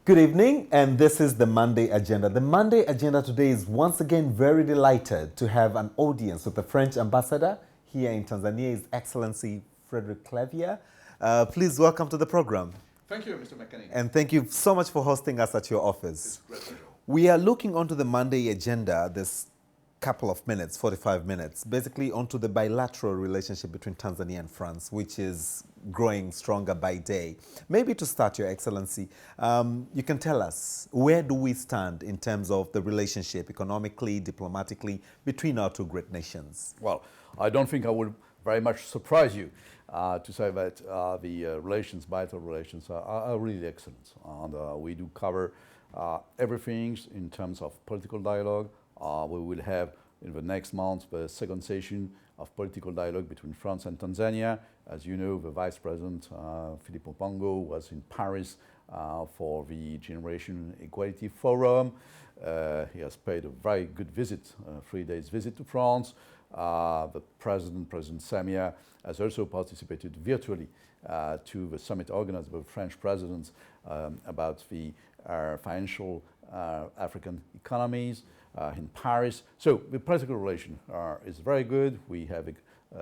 Good evening, and this is the Monday Agenda. The Monday Agenda today is once again very delighted to have an audience with the French ambassador here in Tanzania, His Excellency Frederick Clavier. Please welcome to the program. Thank you, Mr. Makani. And thank you so much for hosting us at your office. It's a great pleasure. We are looking onto the Monday Agenda this couple of minutes, 45 minutes, basically onto the bilateral relationship between Tanzania and France, which is growing stronger by day. Maybe to start, Your Excellency, you can tell us, where do we stand in terms of the relationship economically, diplomatically, between our two great nations? Well, I don't think I will very much surprise you to say that the bilateral relations are really excellent. And we do cover everything in terms of political dialogue. We will have in the next month the second session of political dialogue between France and Tanzania. As you know, the Vice President, Philippe Mpango, was in Paris for the Generation Equality Forum. He has paid a very good visit, 3 days visit to France. The President Samia, has also participated virtually to the summit organized by the French President about the financial African economies in Paris. So the political relation is very good. We have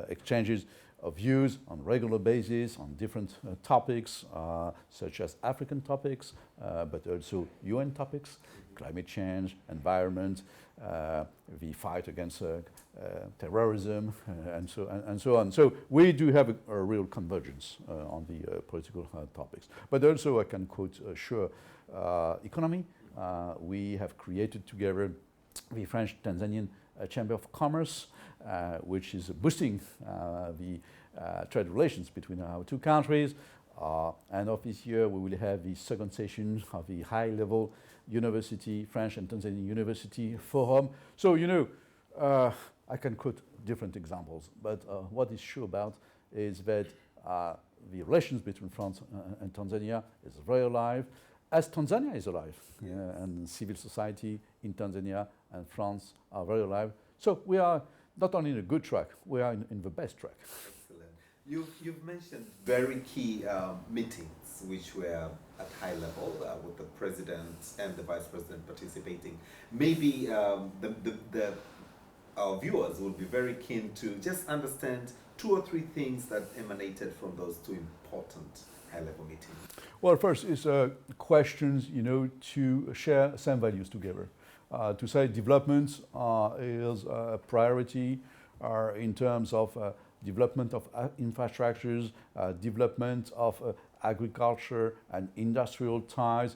exchanges of views on regular basis on different topics, such as African topics, but also UN topics, climate change, environment, the fight against terrorism, and so on. So we do have a real convergence on the political topics. But also I can quote economy. We have created together the French-Tanzanian Chamber of Commerce, which is boosting the trade relations between our two countries. End of this year, we will have the second session of the high-level university, French and Tanzanian University Forum. So, you know, I can quote different examples, but what is sure about is that the relations between France and Tanzania is very alive, as Tanzania is alive, yes. And civil society in Tanzania and France are very alive. So we are not only in a good track, we are in the best track. Excellent. You've mentioned very key meetings which were at high level with the President and the Vice President participating. Maybe our viewers will be very keen to just understand 2 or 3 things that emanated from those 2 important high-level meetings. Well, first is questions, you know, to share same values together. To say development is a priority in terms of development of infrastructures, development of agriculture and industrial ties,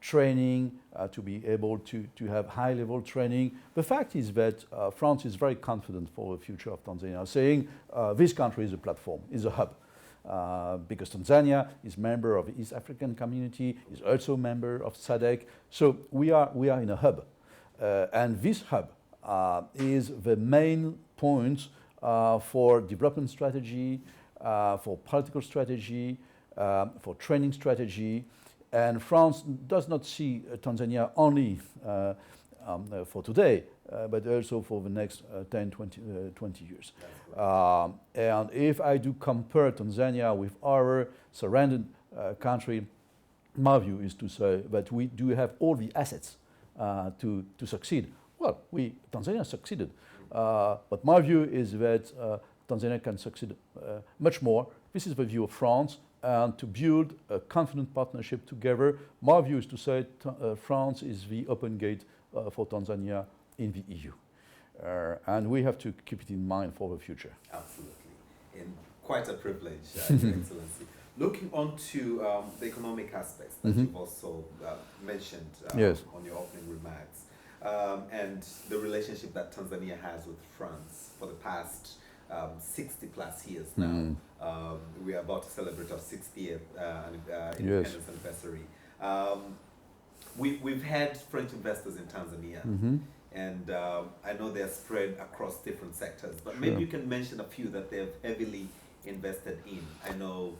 training, to be able to have high-level training. The fact is that France is very confident for the future of Tanzania, saying this country is a platform, is a hub. Because Tanzania is member of the East African community, is also a member of SADC. So we are in a hub. And this hub is the main point for development strategy, for political strategy, for training strategy. And France does not see Tanzania only for today, but also for the next 10, 20 years. And if I do compare Tanzania with our surrounding country, my view is to say that we do have all the assets to succeed. Well, Tanzania succeeded, but my view is that Tanzania can succeed much more. This is the view of France, and to build a confident partnership together, my view is to say France is the open gate for Tanzania in the EU. And we have to keep it in mind for the future. Absolutely. And quite a privilege, Your Excellency. Looking on to the economic aspects that you've also mentioned Yes. on your opening remarks, and the relationship that Tanzania has with France for the past 60 plus years now. We are about to celebrate our 60th independence anniversary. We've had French investors in Tanzania, and I know they're spread across different sectors, but maybe you can mention a few that they've heavily invested in. I know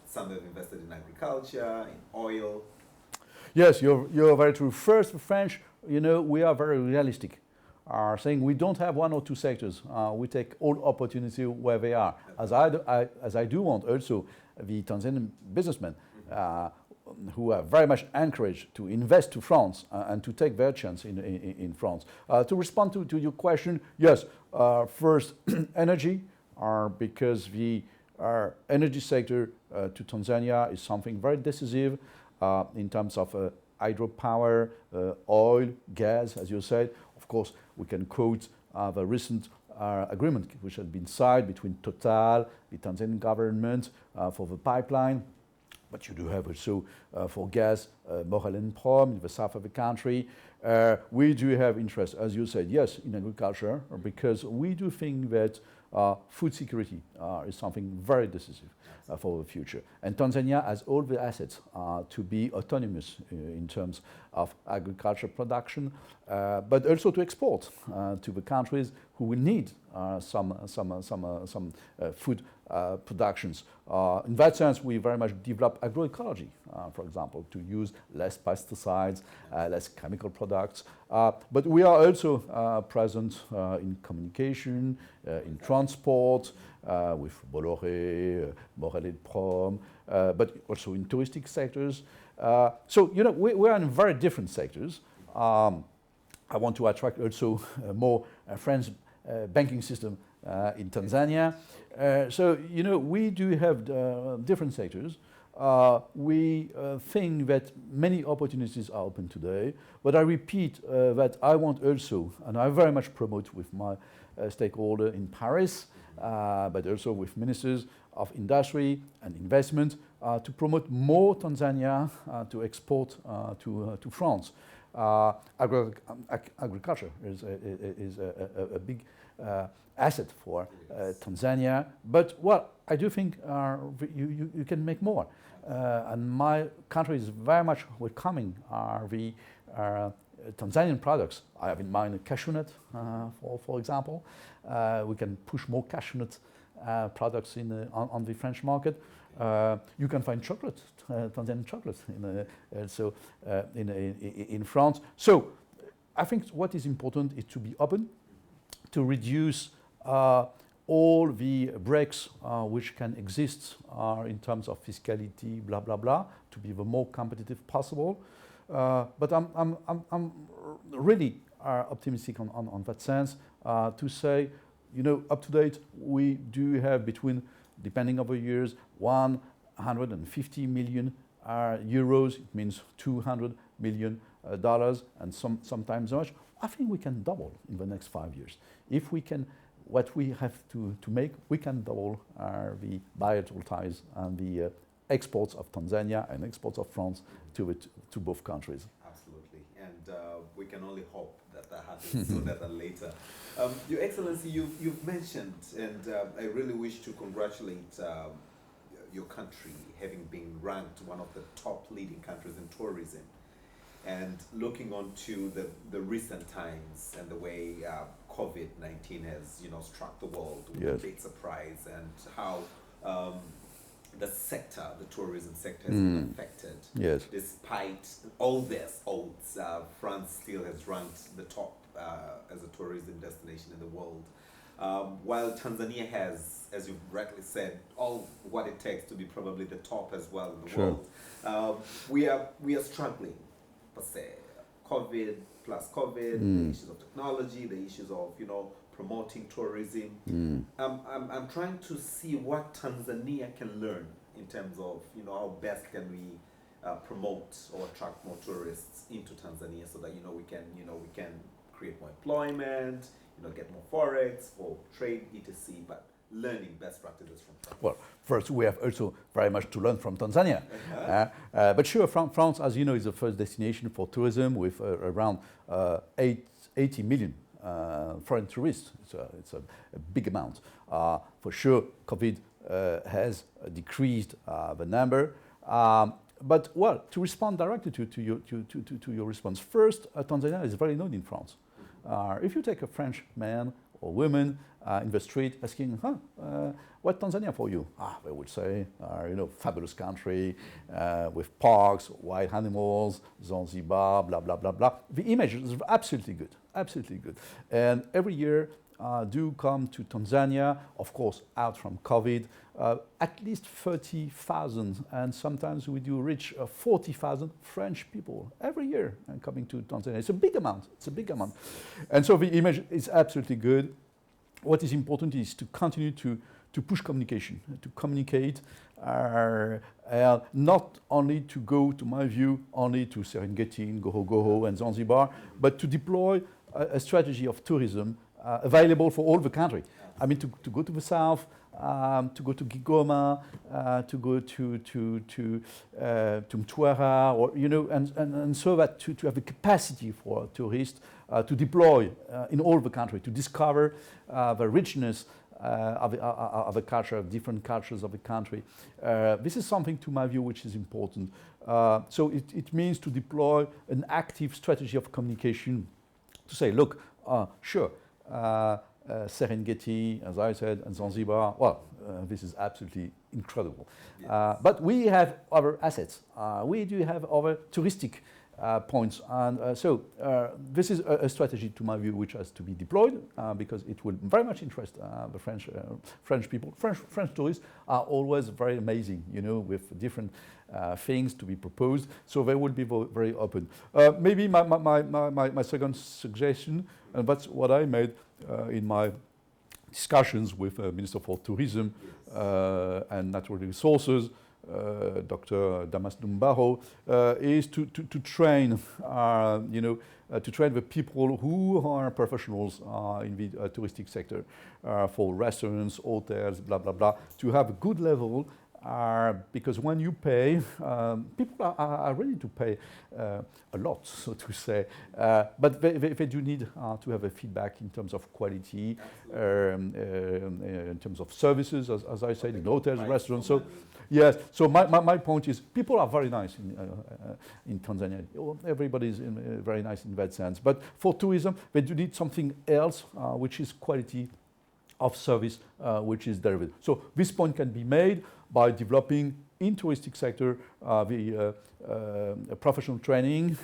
some have invested in agriculture, in oil. Yes, you're very true. First, the French, you know, we are very realistic. Are saying we don't have 1 or 2 sectors. We take all opportunity where they are. As I do want also the Tanzanian businessmen who are very much encouraged to invest to France and to take their chance in France. To respond to your question, yes, first, energy, because the energy sector to Tanzania is something very decisive in terms of hydropower, oil, gas, as you said. Of course, we can quote the recent agreement which has been signed between Total, the Tanzanian government for the pipeline. But you do have also for gas, Bilateral and Prom in the south of the country. We do have interest, as you said, yes, in agriculture, because we do think that food security is something very decisive for the future. And Tanzania has all the assets to be autonomous in terms of agriculture production, but also to export to the countries who will need some food productions. In that sense, we very much develop agroecology, for example, to use less pesticides, less chemical products. But we are also present in communication, in transport, with Bolloré, Morel et Prom, but also in touristic sectors. So, you know, we are in very different sectors. I want to attract also more French banking system in Tanzania. So, you know, we do have different sectors. We think that many opportunities are open today, but I repeat that I want also, and I very much promote with my stakeholder in Paris, but also with ministers of industry and investment to promote more Tanzania to export to France. Agriculture is a big asset for Tanzania, but well, I do think you can make more. And my country is very much welcoming the Tanzanian products. I have in mind a cashew nut, for example. We can push more cashew nut products on the French market. You can find chocolate, Tanzanian chocolate, in France. So I think what is important is to be open, to reduce all the breaks which can exist in terms of fiscality, blah blah blah, to be the more competitive possible. But I'm really optimistic on that sense to say, you know, up to date we do have between, depending on the years, 150 million euros. It means $200 million, and sometimes much. I think we can double in the next 5 years. If we can, what we have to make, we can double the bilateral ties and the exports of Tanzania and exports of France to both countries. Absolutely, and we can only hope that that happens sooner than later. Your Excellency, you've mentioned, and I really wish to congratulate your country having been ranked one of the top leading countries in tourism. And looking on to the recent times and the way COVID-19 has, you know, struck the world with Yes. a big surprise, and how the sector, the tourism sector, has been affected. Yes. Despite all this odds, France still has ranked the top as a tourism destination in the world. While Tanzania has, as you've rightly said, all what it takes to be probably the top as well in the Sure. world, we are struggling. Per se, COVID plus COVID, the issues of technology, the issues of, you know, promoting tourism. I'm trying to see what Tanzania can learn in terms of, you know, how best can we promote or attract more tourists into Tanzania, so that, you know, we can create more employment, you know, get more forex for trade, etc. But learning best practices from France. Well, first we have also very much to learn from Tanzania. But sure, France, as you know, is the first destination for tourism with around 80 million foreign tourists. It's a big amount. For sure, COVID has decreased the number. But well, to respond directly to your response, first, Tanzania is very known in France. If you take a French man or woman in the street asking, what Tanzania for you? They would say, you know, fabulous country with parks, wild animals, Zanzibar, blah, blah, blah, blah. The image is absolutely good, absolutely good. And every year do come to Tanzania, of course, out from COVID, at least 30,000, and sometimes we do reach 40,000 French people every year coming to Tanzania. It's a big amount. It's a big amount. And so the image is absolutely good. What is important is to continue to push communication, to communicate, not only to go, to my view, only to Serengeti, Goho and Zanzibar, but to deploy a strategy of tourism available for all the country. I mean, to go to the south, to go to Gigoma, to go to Mtwara, or and so that to have the capacity for tourists to deploy in all the country, to discover the richness of the culture, of different cultures of the country. This is something, to my view, which is important. So it means to deploy an active strategy of communication to say, look, sure, Serengeti, as I said, and Zanzibar, well, this is absolutely incredible. Yes. But we have other assets. We do have other touristic points. And so this is a strategy, to my view, which has to be deployed because it will very much interest the French people. French tourists are always very amazing, with different things to be proposed. So they will be very open. Maybe my second suggestion, and that's what I made in my discussions with Minister for Tourism and Natural Resources, Dr. Damas Dumbaro, is to train, to train the people who are professionals in the touristic sector for restaurants, hotels, blah, blah, blah, to have a good level. Because when you pay, people are ready to pay a lot, so to say. But they do need to have a feedback in terms of quality, in terms of services, as I said, in hotels, restaurants. So, yes. So my point is, people are very nice in Tanzania. Everybody is very nice in that sense. But for tourism, they do need something else, which is quality of service, which is delivered. So this point can be made by developing in touristic sector the professional training,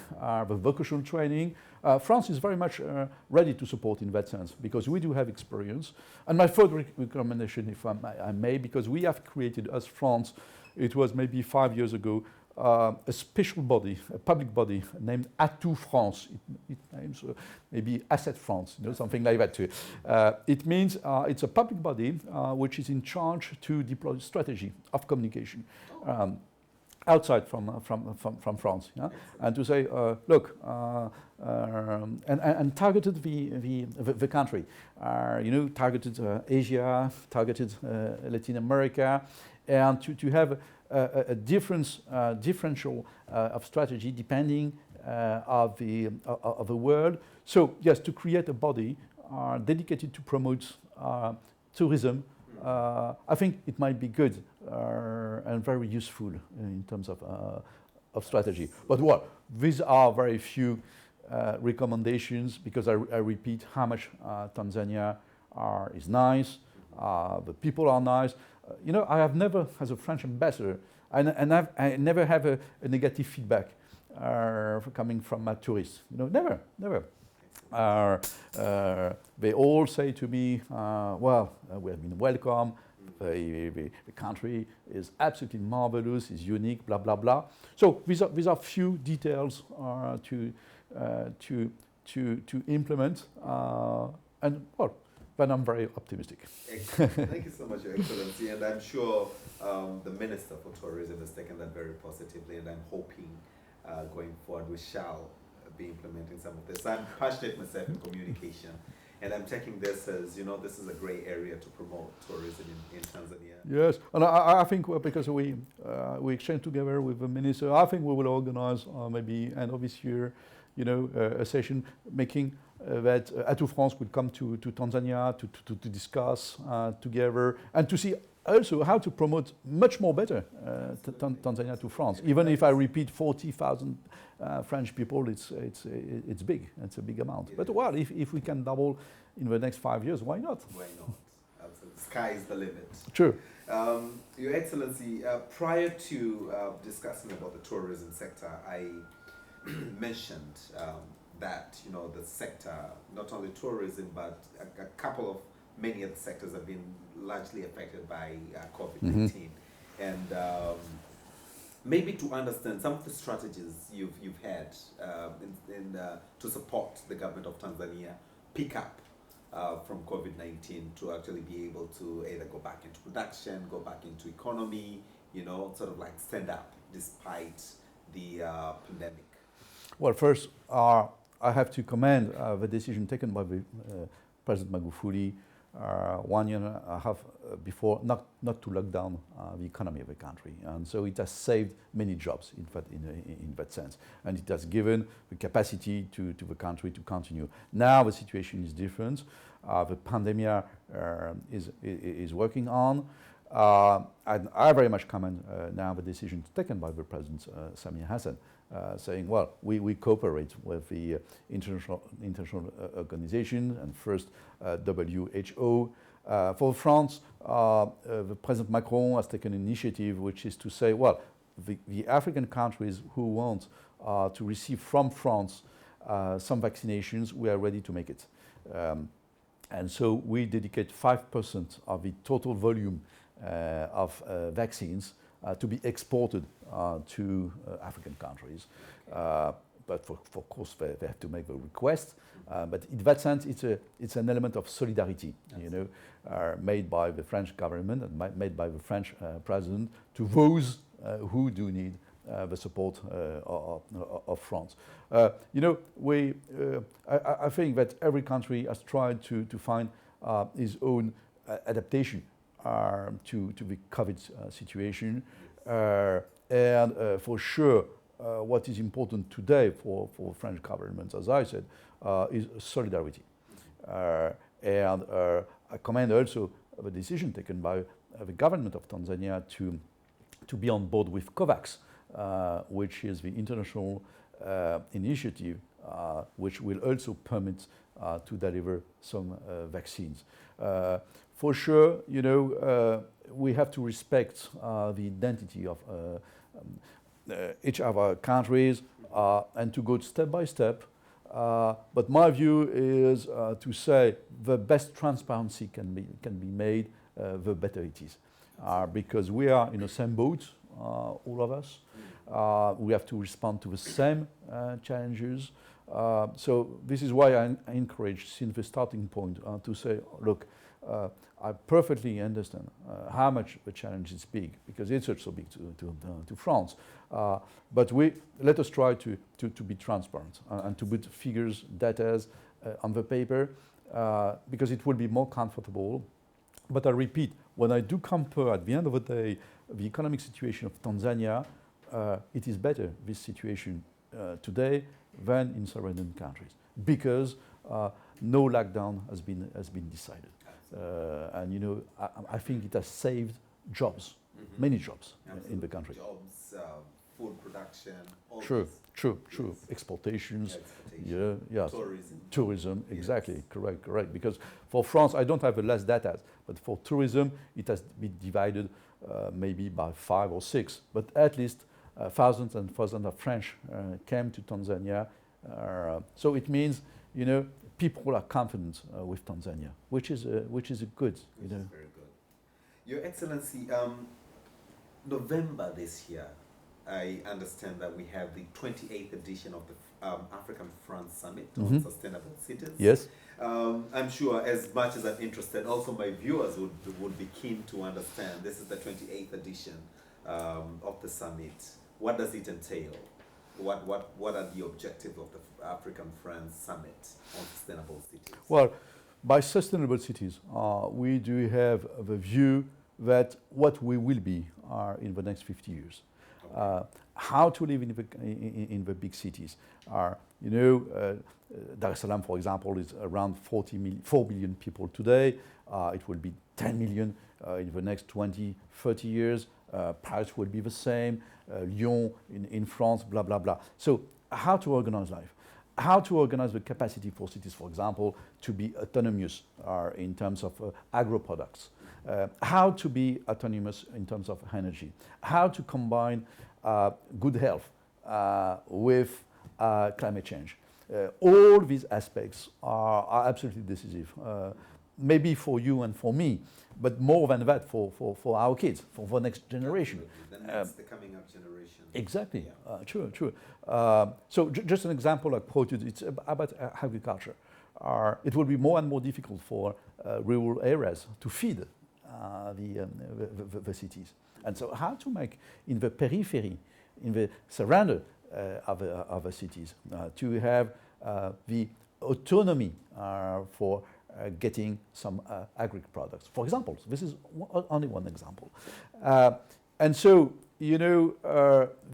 the vocational training. France is very much ready to support in that sense because we do have experience. And my third recommendation, if I may, because we have created as France, it was maybe 5 years ago, a special body, a public body named Atout France. It names maybe Asset France, something like that too. It means it's a public body which is in charge to deploy strategy of communication outside from France, yeah? And to say, look, and targeted the country, targeted Asia, targeted Latin America, and to have a differential of strategy depending of the world. So yes, to create a body dedicated to promote tourism, I think it might be good and very useful in terms of strategy. But well, these are very few recommendations because I repeat how much Tanzania is nice, the people are nice. I have never, as a French ambassador, I never have a negative feedback coming from tourists. Never. They all say to me, well, we have been welcome. The country is absolutely marvelous, is unique, blah blah blah. So these are few details to implement, and well. But I'm very optimistic. Excellent. Thank you so much, Your Excellency. And I'm sure the Minister for Tourism has taken that very positively, and I'm hoping going forward we shall be implementing some of this. I'm passionate myself in communication, and I'm taking this as, this is a great area to promote tourism in Tanzania. Yes, and I think because we exchanged together with the Minister, I think we will organize maybe end of this year, a session making that Atout France would come to Tanzania to discuss together and to see also how to promote much more better Tanzania to France. Even if I repeat 40,000 French people, it's big. It's a big amount. But well, if we can double in the next 5 years, why not? Why not? Absolutely. The sky is the limit. True. Your Excellency, prior to discussing about the tourism sector, I mentioned that, you know, the sector, not only tourism, but a couple of many other sectors have been largely affected by COVID-19. And maybe to understand some of the strategies you've had to support the government of Tanzania pick up from COVID-19 to actually be able to either go back into production, go back into economy, you know, sort of like stand up despite the pandemic. Well, first, I have to commend the decision taken by the, President Magufuli 1 year and a half before, not to lock down the economy of the country, and so it has saved many jobs in that sense, and it has given the capacity to the country to continue. Now the situation is different. The pandemic is working on. And I very much commend now the decision taken by the President Samia Hassan, saying, well, we cooperate with the international organization, and first WHO. For France, the President Macron has taken an initiative which is to say, well, the African countries who want to receive from France some vaccinations, we are ready to make it. And so we dedicate 5% of the total volume of vaccines to be exported to African countries. But of course, they have to make the request. But in that sense, it's an element of solidarity, you know, made by the French government and made by the French president to those who do need the support of France. You know, I think that every country has tried to find its own adaptation to the COVID situation. And for sure, what is important today for French government, as I said, is solidarity. And I commend also the decision taken by the government of Tanzania to be on board with COVAX, which is the international initiative which will also permit to deliver some vaccines. For sure, you know, we have to respect the identity of each of our countries and to go step by step. But my view is to say the best transparency can be made, the better it is, because we are in the same boat, all of us. We have to respond to the same challenges. So this is why I encourage, since the starting point, to say, look, I perfectly understand how much the challenge is big, because it's also big to France. But let us try to be transparent and to put figures, data on the paper, because it will be more comfortable. But I repeat, when I do compare at the end of the day the economic situation of Tanzania, it is better, this situation today, than in surrounding countries, because no lockdown has been decided. And you know, I think it has saved jobs, many jobs in the country. Jobs, food production, all True. Yes. Exportations, yeah. tourism, exactly, yes. correct. Because for France, I don't have the last data, but for tourism, it has been divided maybe by 5 or 6, but at least thousands and thousands of French came to Tanzania. So it means, you know, people are confident with Tanzania, which is a good, which is very good. Your Excellency, November this year, I understand that we have the 28th edition of the African-France Summit on Sustainable Cities. Yes. I'm sure, as much as I'm interested, also my viewers would be keen to understand. This is the 28th edition of the summit. What does it entail? What are the objectives of the African-France Summit on Sustainable Cities? Well, by sustainable cities, we do have the view that what we will be are in the next 50 years. Okay. How to live in the big cities are, you know, Dar es Salaam, for example, is around 4 billion people today. It will be 10 million in the next 20, 30 years. Paris will be the same, Lyon in France, blah, blah, blah. So how to organize life? How to organize the capacity for cities, for example, to be autonomous in terms of agro-products. How to be autonomous in terms of energy. How to combine good health with climate change. All these aspects are absolutely decisive. Maybe for you and for me, but more than that for our kids, for the next generation. The coming up generation. Exactly, Yeah. true. So just an example I quoted, it's about agriculture. It will be more and more difficult for rural areas to feed the cities. And so how to make in the periphery, in the surrounding of the cities, to have the autonomy for getting some agri products. For example, this is only one example. And so, you know,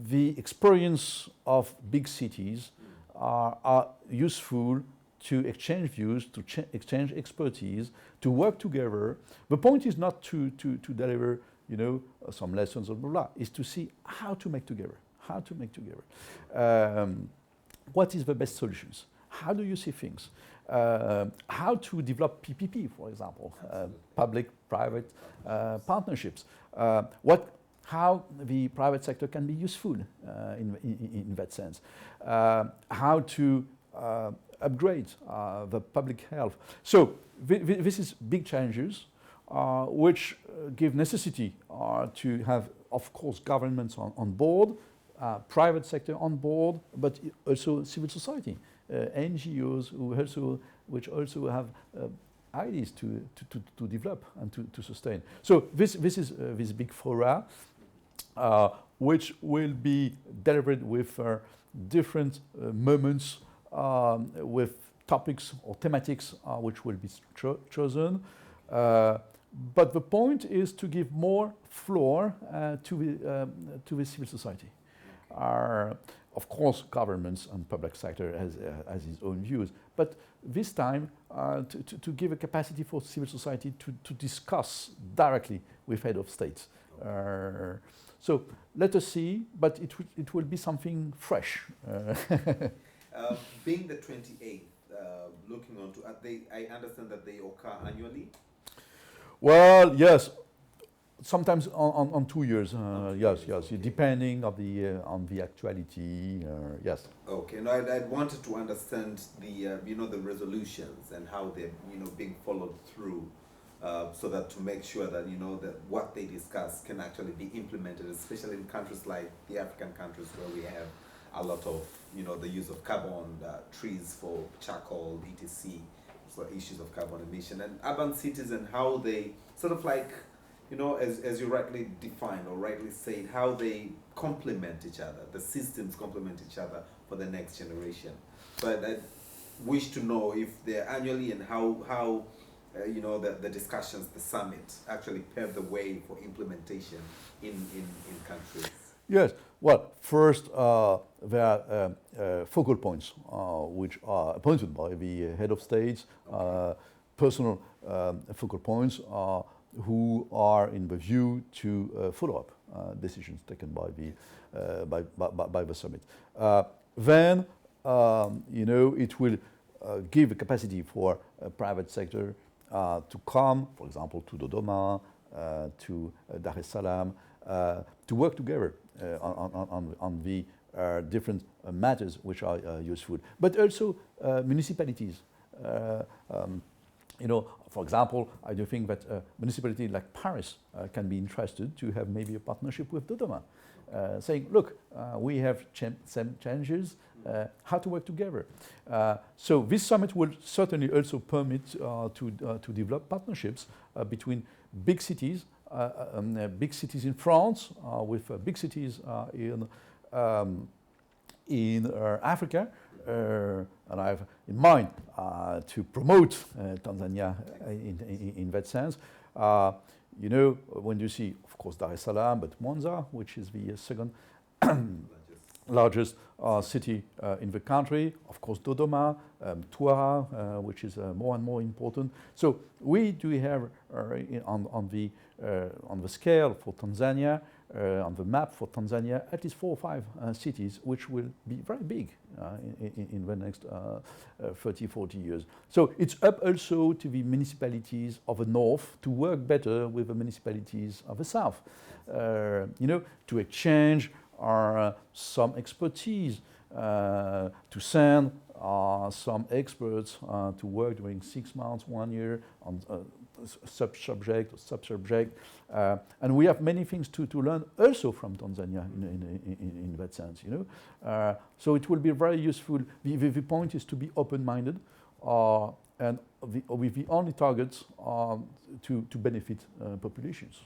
the experience of big cities are useful to exchange views, to exchange expertise, to work together. The point is not to deliver, you know, some lessons or blah, blah, is to see how to make together, what is the best solutions? How do you see things? How to develop PPP, for example, public-private partnerships. How the private sector can be useful in that sense. How to upgrade the public health. So this is big changes which give necessity to have, of course, governments on board, private sector on board, but also civil society, NGOs which also have ideas to develop and to sustain. So this is this big fora, which will be delivered with different moments, with topics or thematics which will be chosen. But the point is to give more floor to the civil society. Of course, governments and public sector has its own views, but this time to give a capacity for civil society to discuss directly with head of states. So let us see, but it will be something fresh. Being the 28th, looking on to, I understand that they occur annually? Well, yes. Sometimes on 2 years, yes, depending on the actuality, yes. Okay, no, I wanted to understand the the resolutions and how they're being followed through, so that to make sure that that what they discuss can actually be implemented, especially in countries like the African countries where we have a lot of the use of carbon, trees for charcoal, etc. So issues of carbon emission and urban cities and how they sort of like. As you rightly defined or rightly said, how they complement each other, the systems complement each other for the next generation. But I wish to know if they're annually and how the discussions, the summit, actually pave the way for implementation in countries. Yes. Well, first, there are focal points which are appointed by the head of states, personal focal points who are in the view to follow up decisions taken by the summit. Then it will give a capacity for a private sector to come, for example, to Dodoma, to Dar es Salaam, to work together on the different matters which are useful, but also municipalities. For example, I do think that a municipality like Paris can be interested to have maybe a partnership with Dodoma, saying, look, we have some changes, how to work together. So this summit will certainly also permit to develop partnerships between big cities in France, with big cities in Africa. And I have in mind to promote Tanzania in that sense. When you see, of course, Dar es Salaam, but Mwanza, which is the second largest city in the country, of course, Dodoma, Twara, which is more and more important. So we do have on the scale for Tanzania, on the map for Tanzania, at least 4 or 5 cities which will be very big in the next 30, 40 years. So it's up also to the municipalities of the north to work better with the municipalities of the south, to exchange some expertise, to send some experts to work during 6 months, 1 year on subject or subject, and we have many things to learn also from Tanzania in that sense, you know. So it will be very useful. The point is to be open-minded, and with the only targets to benefit populations.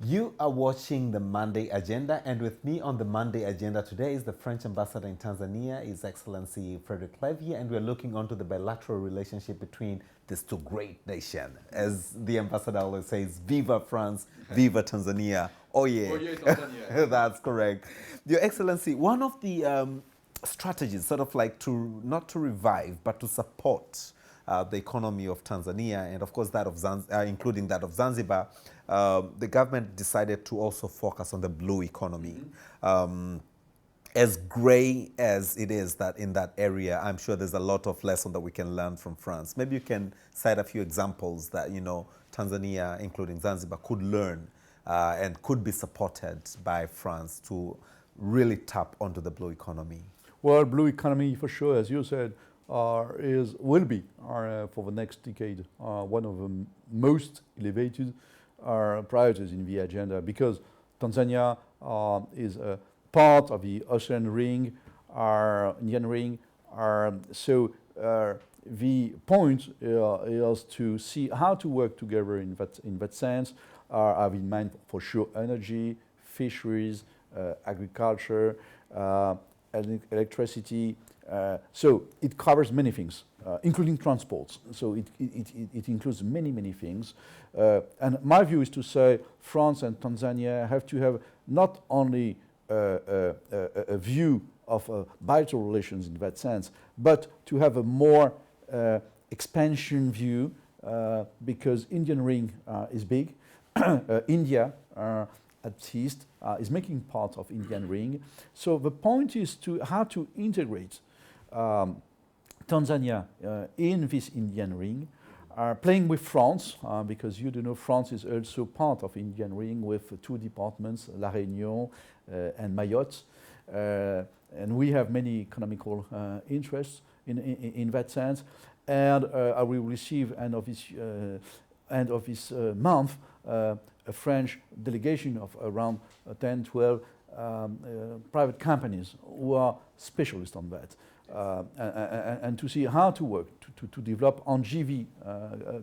You are watching the Monday Agenda, and with me on the Monday Agenda today is the French ambassador in Tanzania, His Excellency Frederick Levier, and we're looking onto the bilateral relationship between these two great nations. As the ambassador always says, Viva France, Viva Tanzania. Oh yeah, Oh yeah, Tanzania. that's correct. Your Excellency, one of the strategies, sort of like to not to revive, but to support the economy of Tanzania, and of course that of including that of Zanzibar, the government decided to also focus on the blue economy. As gray as it is that in that area, I'm sure there's a lot of lessons that we can learn from France. Maybe you can cite a few examples that, you know, Tanzania, including Zanzibar, could learn and could be supported by France to really tap onto the blue economy. Well, blue economy for sure, as you said, will be for the next decade one of the most elevated priorities in the agenda, because Tanzania is a part of the Ocean Ring, Indian Ring. So the point is to see how to work together in that sense. I have in mind for sure energy, fisheries, agriculture, electricity. So it covers many things, including transports. So it includes many things. And my view is to say France and Tanzania have to have not only a view of bilateral relations in that sense, but to have a more expansion view, because Indian Ring is big. India, at least, is making part of Indian Ring. So the point is how to integrate Tanzania in this Indian Ring, playing with France, because you do know France is also part of Indian Ring with 2 departments, La Réunion and Mayotte, and we have many economical interests in that sense. And I will receive end of this month a French delegation of around 10, 12 private companies who are specialists on that. And to see how to work to develop on GV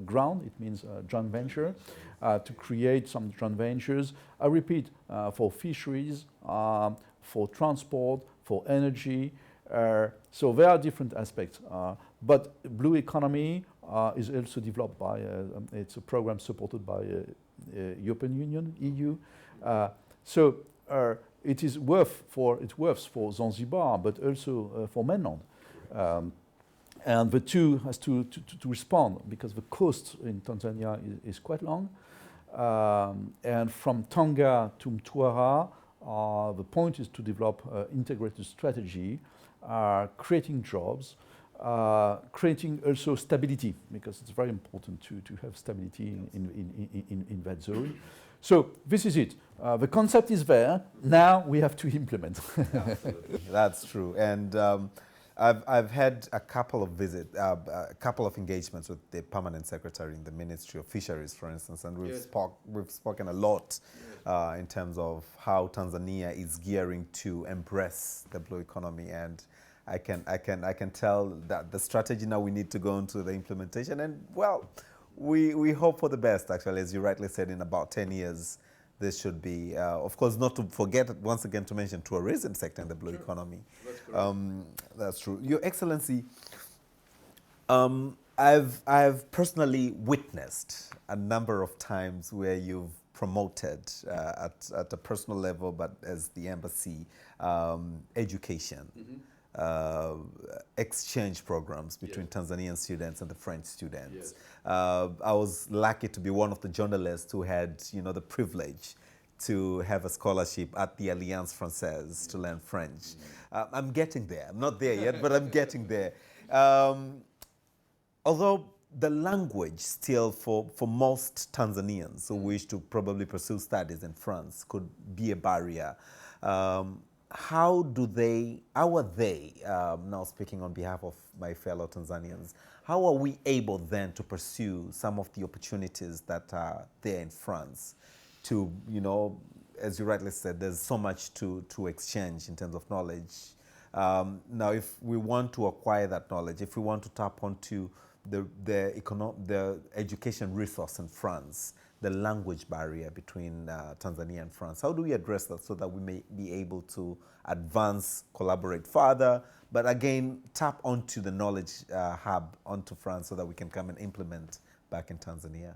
ground, it means joint venture, to create some joint ventures. I repeat, for fisheries, for transport, for energy. So there are different aspects. But blue economy is also developed by, it's a program supported by European Union, EU. So it works for Zanzibar, but also for mainland. And the two has to respond, because the coast in Tanzania is quite long. And from Tanga to Mtwara, the point is to develop an integrated strategy, creating jobs, creating also stability, because it's very important to have stability in that zone. So this is it. The concept is there. Now we have to implement. Absolutely. That's true. And I've had a couple of a couple of engagements with the permanent secretary in the Ministry of Fisheries, for instance, and we've spoken a lot in terms of how Tanzania is gearing to embrace the blue economy, and I can tell that the strategy now we need to go into the implementation, and well, we hope for the best. Actually, as you rightly said, in about 10 years, this should be, of course, not to forget once again to mention tourism sector in the blue economy. That's true. Your Excellency, I've personally witnessed a number of times where you've promoted at a personal level, but as the embassy, education. Exchange programs between Tanzanian students and the French students. I was lucky to be one of the journalists who had, you know, the privilege to have a scholarship at the Alliance Française to learn French. I'm getting there. I'm not there yet, but I'm getting there. Although the language still for most Tanzanians who wish to probably pursue studies in France could be a barrier. How are they, now speaking on behalf of my fellow Tanzanians, how are we able then to pursue some of the opportunities that are there in France to, as you rightly said, there's so much to exchange in terms of knowledge. Now, if we want to acquire that knowledge, if we want to tap onto the education resource in France, the language barrier between Tanzania and France, how do we address that so that we may be able to advance, collaborate further, but again, tap onto the knowledge hub onto France so that we can come and implement back in Tanzania?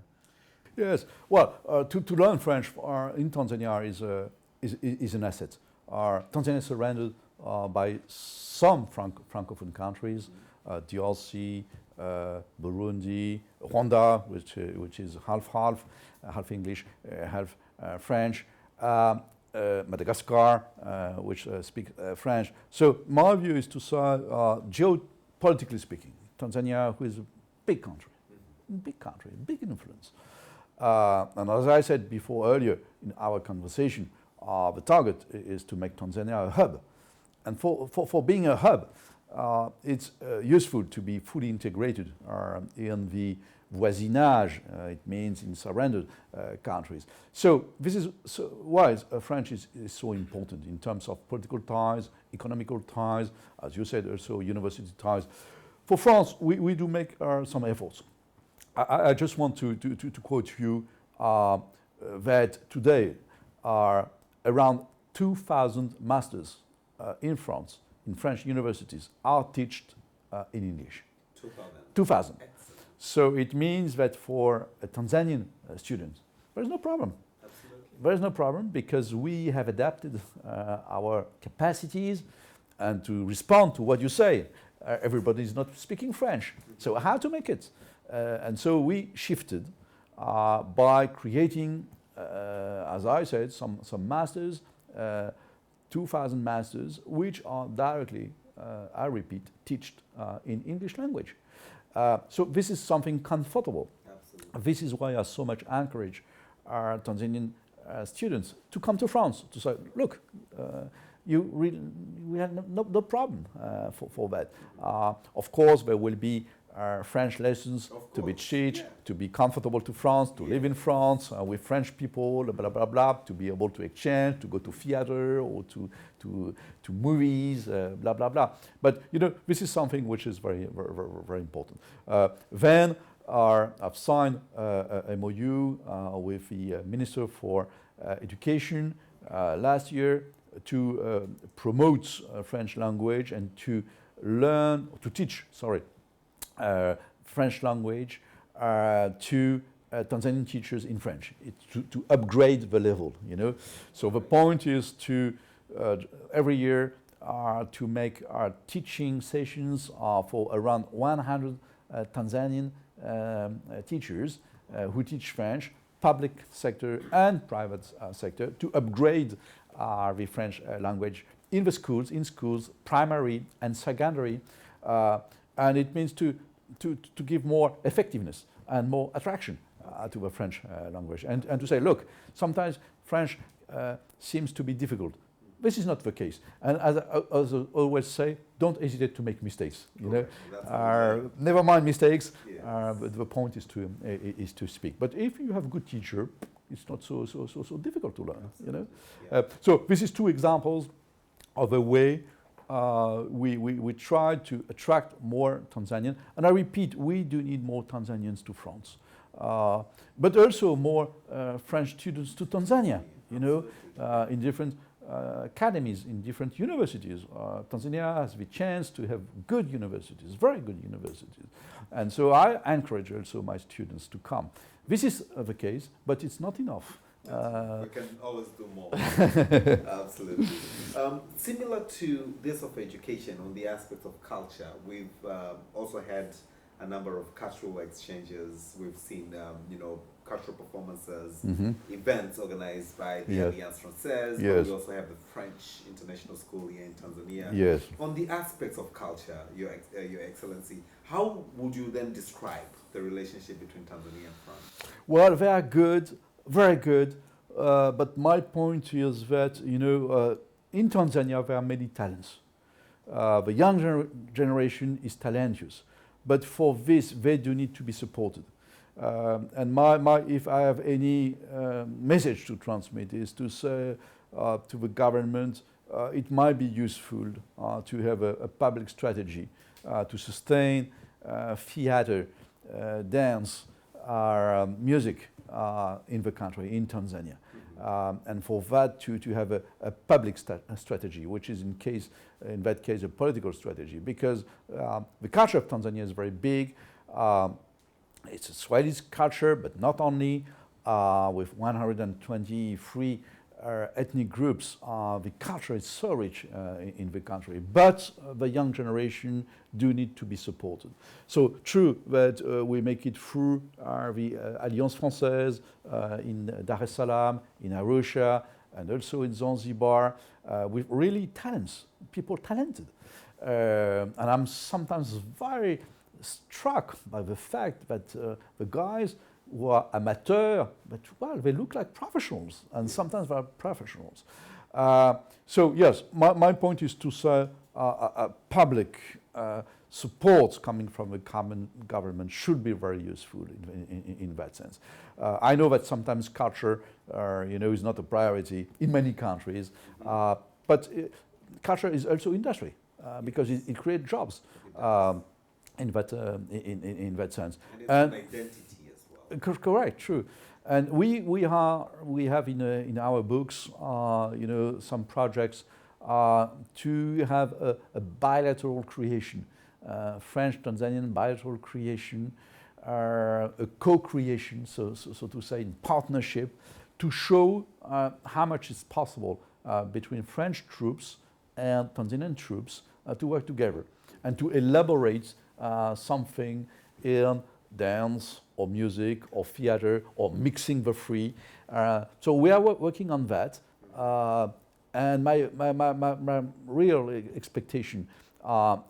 Yes, well, to learn French in Tanzania is an asset. Tanzania is surrounded by some Francophone countries, DRC, Burundi, Rwanda, which is half English, half French, Madagascar, which speak French. So my view is to say, geopolitically speaking, Tanzania, who is a big country, big influence. And as I said before earlier in our conversation, the target is to make Tanzania a hub. And for being a hub, it's useful to be fully integrated in the voisinage, it means in surrounded countries. So this is why French is so important in terms of political ties, economical ties, as you said, also university ties. For France, we do make some efforts. I just want to quote you that today are around 2,000 masters in France, in French universities, are taught in English. 2,000. So it means that for a Tanzanian student, there is no problem. Absolutely. There is no problem because we have adapted our capacities and to respond to what you say. Everybody is not speaking French. So how to make it? And so we shifted by creating, as I said, some masters, 2,000 masters, which are directly, I repeat, taught in English language. So this is something comfortable. Absolutely. This is why I so much encourage our Tanzanian students to come to France, to say, look, we have no problem for that. Of course, there will be French lessons to be taught, to be comfortable to France, to live in France with French people, blah, blah, blah, to be able to exchange, to go to theater or to movies, blah, blah, blah. But, this is something which is very, very, very, very important. Then I've signed a MOU with the Minister for Education last year to promote French language and to teach French language to Tanzanian teachers in French, to upgrade the level, So the point is to, every year, to make our teaching sessions for around 100 Tanzanian teachers who teach French, public sector and private sector, to upgrade the French language in schools, primary and secondary, and it means to give more effectiveness and more attraction to the French language, and to say, look, sometimes French seems to be difficult. This is not the case, and as I always say, don't hesitate to make mistakes. Never mind mistakes. Yes. But the point is to speak. But if you have a good teacher, it's not so difficult to learn. So this is two examples of a way we try to attract more Tanzanians. And I repeat, we do need more Tanzanians to France, but also more French students to Tanzania. In different academies, in different universities. Tanzania has the chance to have good universities, very good universities. And so I encourage also my students to come. This is the case, but it's not enough. We can always do more. Absolutely. Similar to this of education, on the aspect of culture, we've also had a number of cultural exchanges. We've seen, cultural performances, events organized by the Yes. Alliance Française, but Yes. we also have the French International School here in Tanzania. Yes. On the aspects of culture, Your Excellency, how would you then describe the relationship between Tanzania and France? Well, they are good, very good. But my point is that, in Tanzania there are many talents. The young generation is talentuous, but for this they do need to be supported. And if I have any message to transmit is to say to the government, it might be useful to have a public strategy to sustain theater, dance, music in the country, in Tanzania. And for that to have a public strategy, which is in that case a political strategy, because the culture of Tanzania is very big. It's a Swahili culture, but not only, with 123 ethnic groups. The culture is so rich in the country, but the young generation do need to be supported. So true that we make it through the Alliance Française in Dar es Salaam, in Arusha, and also in Zanzibar, with really talents, people talented. And I'm sometimes very struck by the fact that the guys who are amateurs, but well, they look like professionals, and sometimes they are professionals. So yes, my point is to say public support coming from the common government should be very useful in that sense. I know that sometimes culture, is not a priority in many countries, but culture is also industry because it creates jobs. In that sense, And it's an identity as well. Correct, true, and we have in our books, some projects to have a bilateral creation, French-Tanzanian bilateral creation, a co-creation, so to say, in partnership, to show how much is possible between French troops and Tanzanian troops to work together and to elaborate something in dance or music or theater or mixing the three. So we are working on that. And my real expectation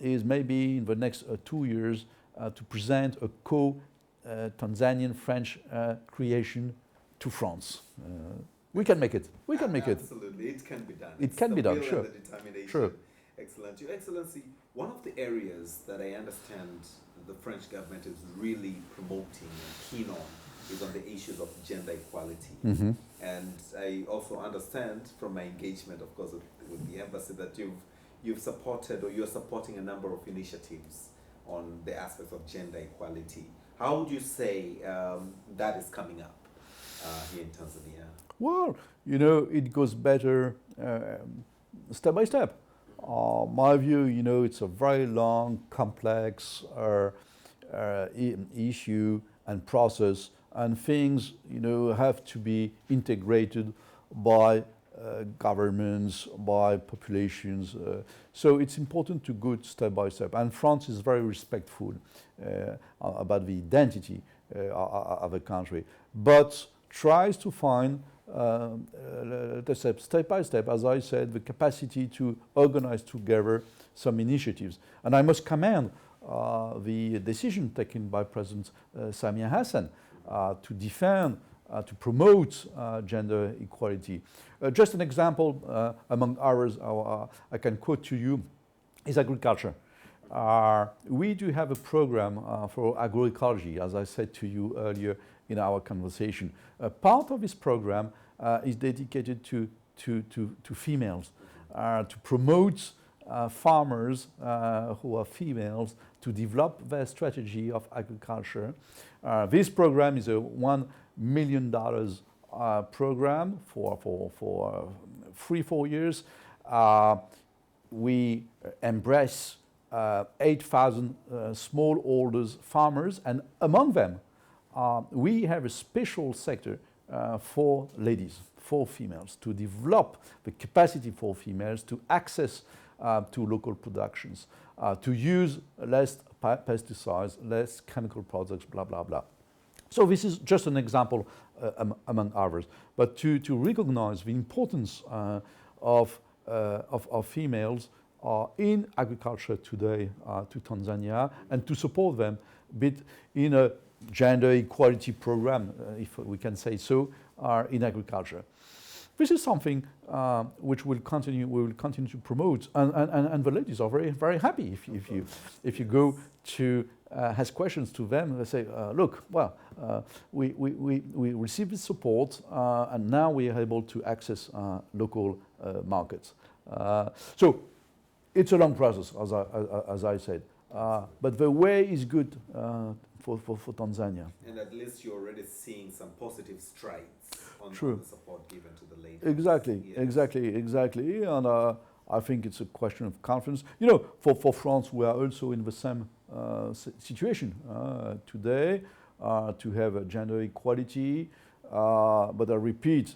is maybe in the next 2 years to present a Tanzanian-French creation to France. We can make it. We can make it. Absolutely, it can be done. It can be done, sure. And the determination. Sure. Excellent. Your Excellency, one of the areas that I understand the French government is really promoting and keen on is on the issues of gender equality. Mm-hmm. And I also understand from my engagement, of course, with the embassy that you've supported or you're supporting a number of initiatives on the aspects of gender equality. How would you say that is coming up here in Tanzania? Well, it goes better step by step. My view, it's a very long, complex issue and process, and things, have to be integrated by governments, by populations. So it's important to go step by step. And France is very respectful about the identity of the country, but tries to find step by step, as I said, the capacity to organize together some initiatives. And I must commend the decision taken by President Samia Hassan to defend, to promote gender equality. Just an example among others, I can quote to you, is agriculture. We do have a program for agroecology, as I said to you earlier in our conversation. Part of this program is dedicated to females, to promote farmers who are females to develop their strategy of agriculture. This program is a $1 million program for 3-4 years. We embrace 8,000 smallholders farmers, and among them we have a special sector for ladies, for females, to develop the capacity for females to access to local productions, to use less pesticides, less chemical products, blah, blah, blah. So this is just an example among others. But to recognize the importance of females in agriculture today to Tanzania, and to support them bit in a gender equality program, if we can say so, in agriculture. This is something which we will continue to promote, and the ladies are very, very happy if you go to ask questions to them. They say, look, well, we receive this support, and now we are able to access local markets. So it's a long process, as I said, but the way is good for Tanzania. And at least you're already seeing some positive strides on the support given to the ladies. Exactly, yes. exactly. And I think it's a question of confidence. You know, for France, we are also in the same situation today to have gender equality. But I repeat,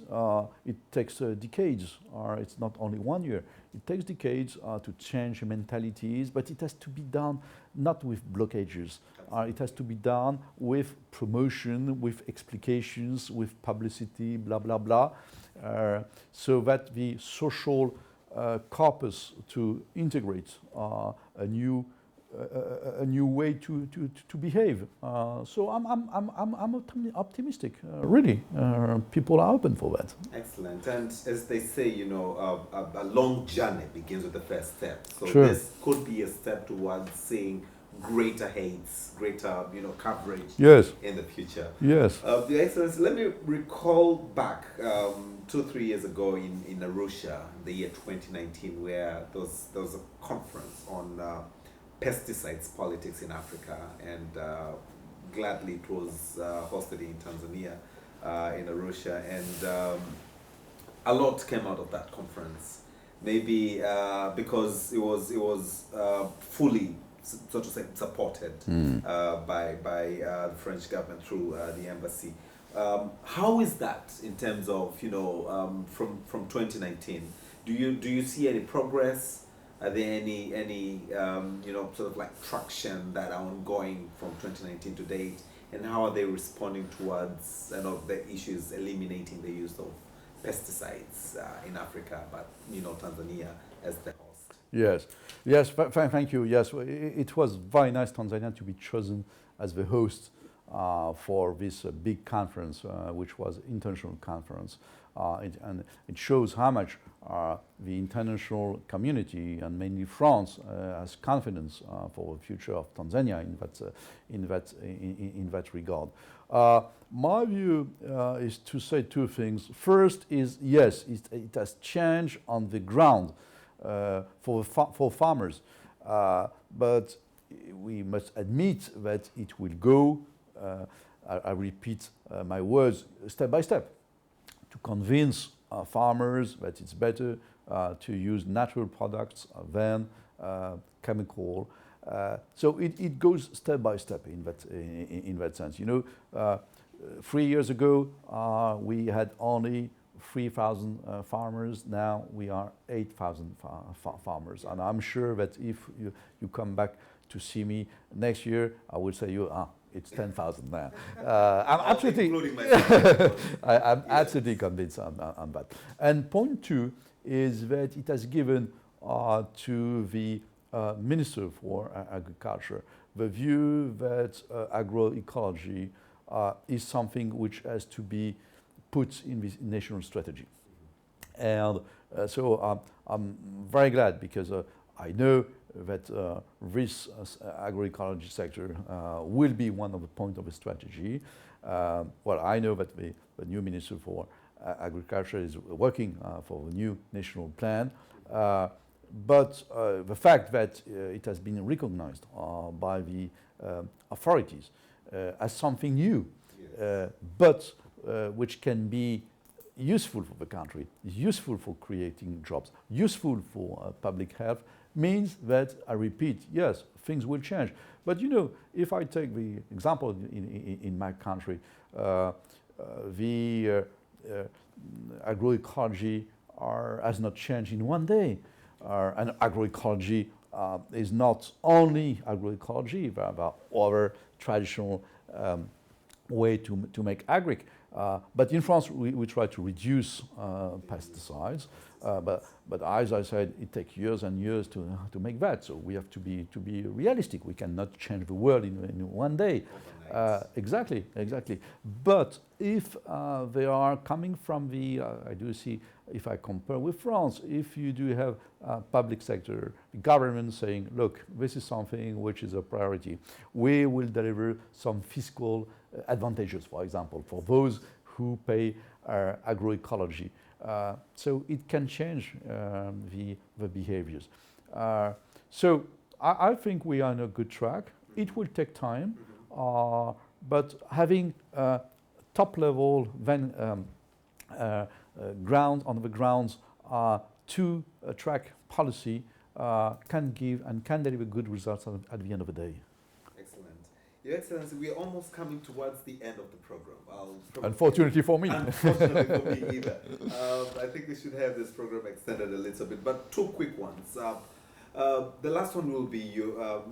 it takes decades. It's not only 1 year. It takes decades to change mentalities, but it has to be done not with blockages. It has to be done with promotion, with explications, with publicity, blah, blah, blah, so that the social corpus to integrate a new way to behave. So I'm optimistic. Really, people are open for that. Excellent. And as they say, you know, a long journey begins with the first step. So this could be a step towards seeing greater heights, greater, you know, coverage in the future. Yes. Your Excellency, let me recall back 2 or 3 years ago in Arusha, the year 2019, where there was a conference on pesticides politics in Africa, and gladly it was hosted in Tanzania, in Arusha, and a lot came out of that conference. Maybe because it was fully, so to say, supported by the French government through the embassy. How is that in terms of, you know, from 2019? Do you see any progress? Are there any you know, sort of like traction that are ongoing from 2019 to date, and how are they responding towards the issues eliminating the use of pesticides in Africa, but, you know, Tanzania as the host? Yes, thank you. Yes, it was very nice Tanzania to be chosen as the host for this big conference, which was international conference. And it shows how much the international community, and mainly France, has confidence for the future of Tanzania in that regard. My view is to say two things. First is, yes, it has changed on the ground for farmers, but we must admit that it will go, I repeat my words, step by step, to convince farmers that it's better to use natural products than chemical. So it goes step by step in that sense. You know, 3 years ago we had only 3,000 farmers. Now we are 8,000 farmers, and I'm sure that if you come back to see me next year, I will say it's 10,000 now. I'm absolutely, including myself. I'm absolutely convinced on that. And point two is that it has given to the Minister for Agriculture the view that agroecology is something which has to be put in this national strategy. And so I'm very glad, because I know that this agroecology sector will be one of the points of the strategy. Well, I know that the new Minister for Agriculture is working for a new national plan, but the fact that it has been recognized by the authorities as something new, but which can be useful for the country, useful for creating jobs, useful for public health, means that, I repeat, yes, things will change. But you know, if I take the example in my country, the agroecology has not changed in one day. And agroecology is not only agroecology, there are other traditional way to make agric. But in France, we try to reduce pesticides. But as I said, it takes years and years to make that. So we have to be realistic. We cannot change the world in one day. Exactly. But if they are coming from the, I do see, if I compare with France, if you do have public sector, government saying, look, this is something which is a priority, we will deliver some fiscal advantages, for example, for those who pay agroecology. So it can change the behaviors. So I think we are on a good track. It will take time, but having top level then ground on the grounds to track policy can give and can deliver good results at the end of the day. Excellent. Your Excellency, we are almost coming towards the end of the program. Unfortunately for me. Unfortunately for me either. I think we should have this program extended a little bit, but two quick ones. The last one will be your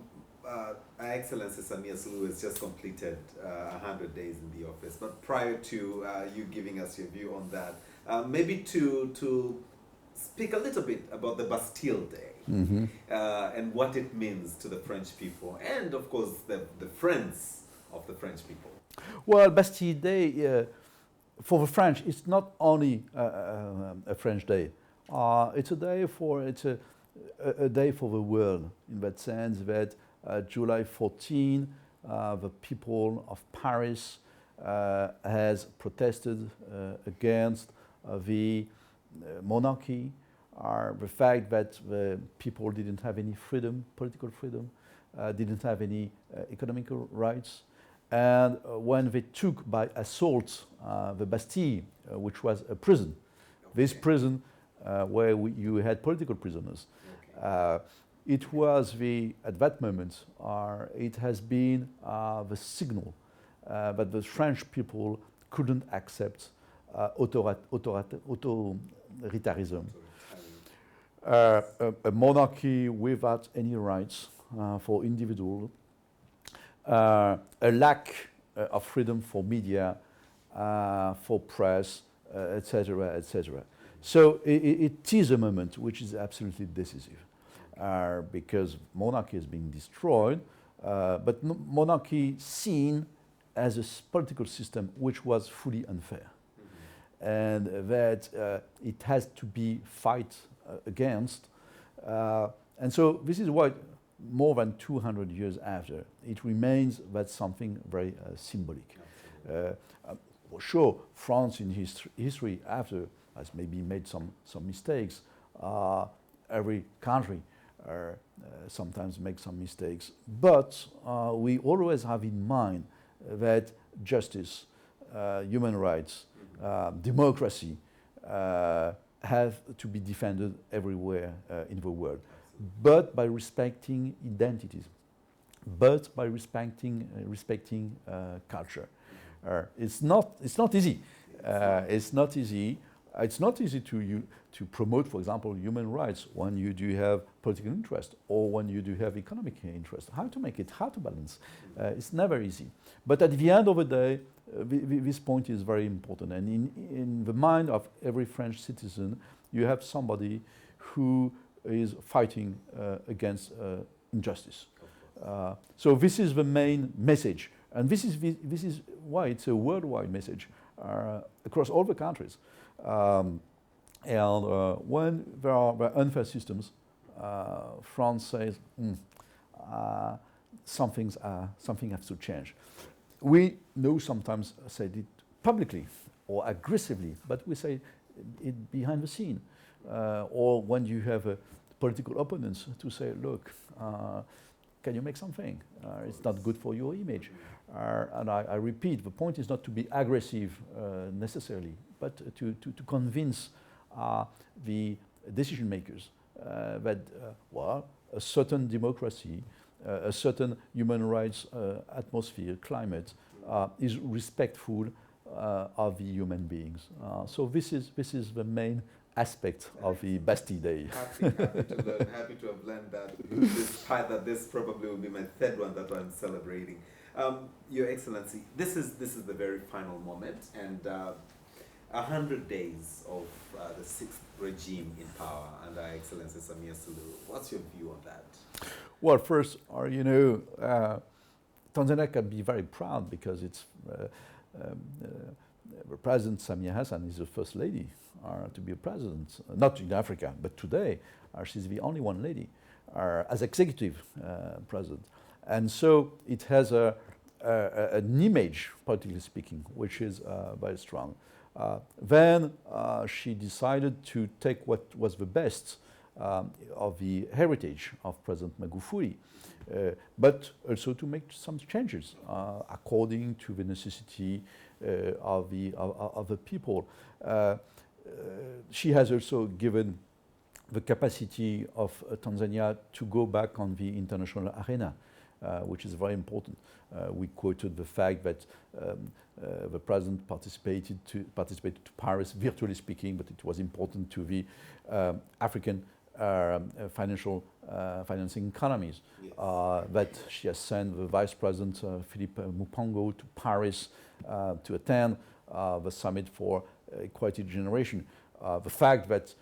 Her Excellency Samia Suluhu has just completed 100 days in the office, but prior to you giving us your view on that, maybe to speak a little bit about the Bastille Day and what it means to the French people and, of course, the friends of the French people. Well, Bastille Day, for the French, it's not only a French day. It's a day a day for the world, in that sense that July 14, the people of Paris has protested against the monarchy, the fact that the people didn't have any freedom, political freedom, didn't have any economic rights. And when they took by assault the Bastille, which was a prison, this prison where you had political prisoners, it was at that moment, it has been the signal that the French people couldn't accept authoritarianism. A monarchy without any rights for individuals, a lack of freedom for media, for press, etc., etc. So it is a moment which is absolutely decisive. Because monarchy is being destroyed, but monarchy seen as a political system which was fully unfair, and that it has to be fight against. And so this is why more than 200 years after, it remains that something very symbolic. For sure, France in history after has maybe made some mistakes. Every country sometimes make some mistakes, but we always have in mind that justice, human rights, democracy have to be defended everywhere in the world, but by respecting identities, but by respecting culture. It's not easy. It's not easy. It's not easy to promote, for example, human rights when you do have political interest or when you do have economic interest. How to make it, how to balance. It's never easy. But at the end of the day, this point is very important. And in the mind of every French citizen, you have somebody who is fighting against injustice. So this is the main message. And this is why it's a worldwide message across all the countries. When there are unfair systems, France says something has to change. We know sometimes say it publicly or aggressively, but we say it behind the scene. Or when you have political opponents to say, look, can you make something? It's not good for your image. And I repeat, the point is not to be aggressive necessarily, but to convince the decision makers that, a certain democracy, a certain human rights atmosphere, climate, is respectful of the human beings. So this is the main aspect of the Bastille Day. Happy to learn, happy to have learned that, despite that this probably will be my third one that I'm celebrating. Your Excellency, this is the very final moment, and 100 days of the sixth regime in power under Excellency Samia Suluhu. What's your view on that? Well, first, Tanzania can be very proud because it's President Samia Hassan is the first lady to be a president, not in Africa, but today she's the only one lady as executive president. And so it has an image, politically speaking, which is very strong. Then she decided to take what was the best of the heritage of President Magufuli, but also to make some changes according to the necessity of the people. She has also given the capacity of Tanzania to go back on the international arena, which is very important. We quoted the fact that the president participated to Paris, virtually speaking, but it was important to the African financing economies. Yes. That she has sent the Vice President Philippe Mupango to Paris to attend the summit for equality generation. The fact that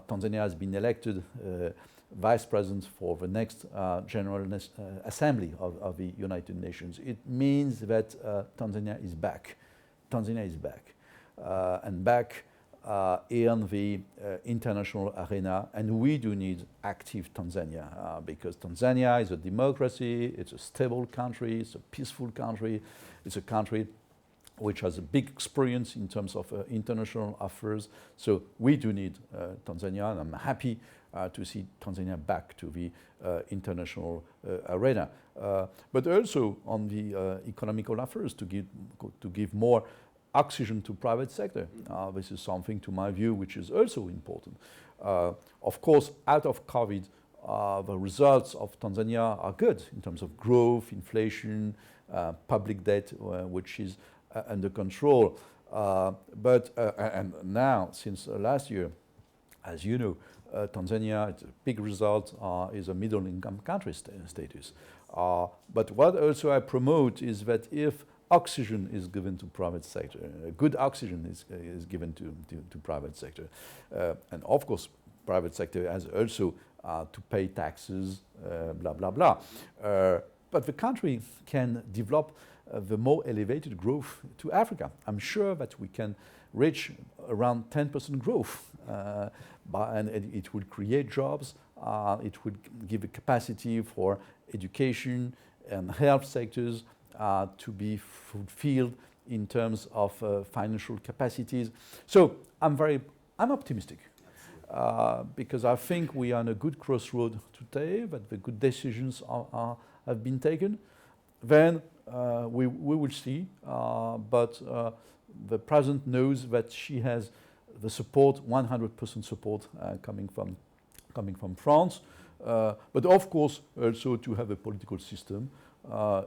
Tanzania has been elected Vice President for the next General Assembly of the United Nations, it means that Tanzania is back. Tanzania is back, and back in the international arena, and we do need active Tanzania because Tanzania is a democracy, it's a stable country, it's a peaceful country, it's a country which has a big experience in terms of international affairs. So we do need Tanzania, and I'm happy to see Tanzania back to the international arena. But also on the economical affairs to give more oxygen to private sector. This is something, to my view, which is also important. Of course, out of COVID, the results of Tanzania are good in terms of growth, inflation, public debt, which is under control. And now, since last year, as you know, Tanzania, it's a big result, is a middle-income country status. But what also I promote is that if oxygen is given to private sector, good oxygen is given to private sector, and of course, private sector has also to pay taxes, blah, blah, blah. But the country can develop the more elevated growth to Africa. I'm sure that we can reach around 10% growth, and it will create jobs, it would give a capacity for education and health sectors to be fulfilled in terms of financial capacities. So I'm optimistic because I think we are on a good crossroad today, that the good decisions have been taken. Then we will see, but the president knows that she has the support, 100% support coming from France, but of course also to have a political system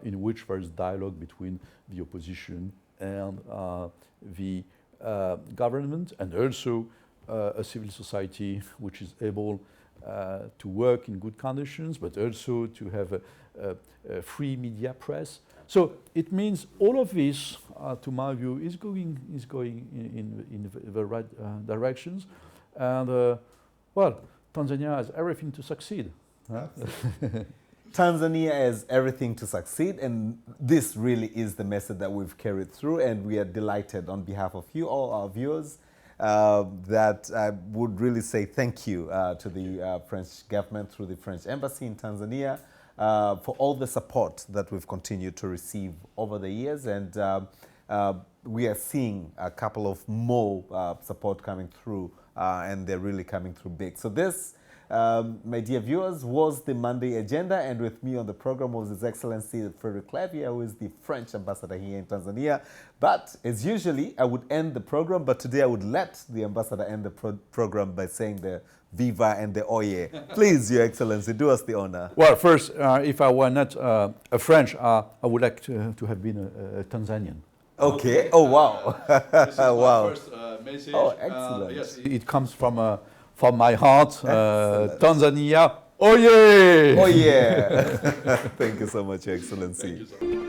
in which there is dialogue between the opposition and the government, and also a civil society which is able to work in good conditions, but also to have a free media press. So it means all of this, to my view, is going in the right directions, and well, Tanzania has everything to succeed. Tanzania has everything to succeed, and this really is the message that we've carried through, and we are delighted on behalf of you, all our viewers, that I would really say thank you to the French government through the French embassy in Tanzania for all the support that we've continued to receive over the years, and we are seeing a couple of more support coming through, and they're really coming through big. So this, my dear viewers, was the Monday agenda, and with me on the program was His Excellency Frederick Clavier, who is the French ambassador here in Tanzania. But as usually, I would end the program, but today I would let the ambassador end the program by saying the Viva and the Oye. Please, Your Excellency, do us the honor. Well, first, if I were not a French, I would like to have been a Tanzanian. Okay. Oh, wow. This is wow. my first message. Oh, excellent. Yes, it comes from my heart. Tanzania, oh yeah! Oh yeah! Thank you so much, Your Excellency. Thank you so much.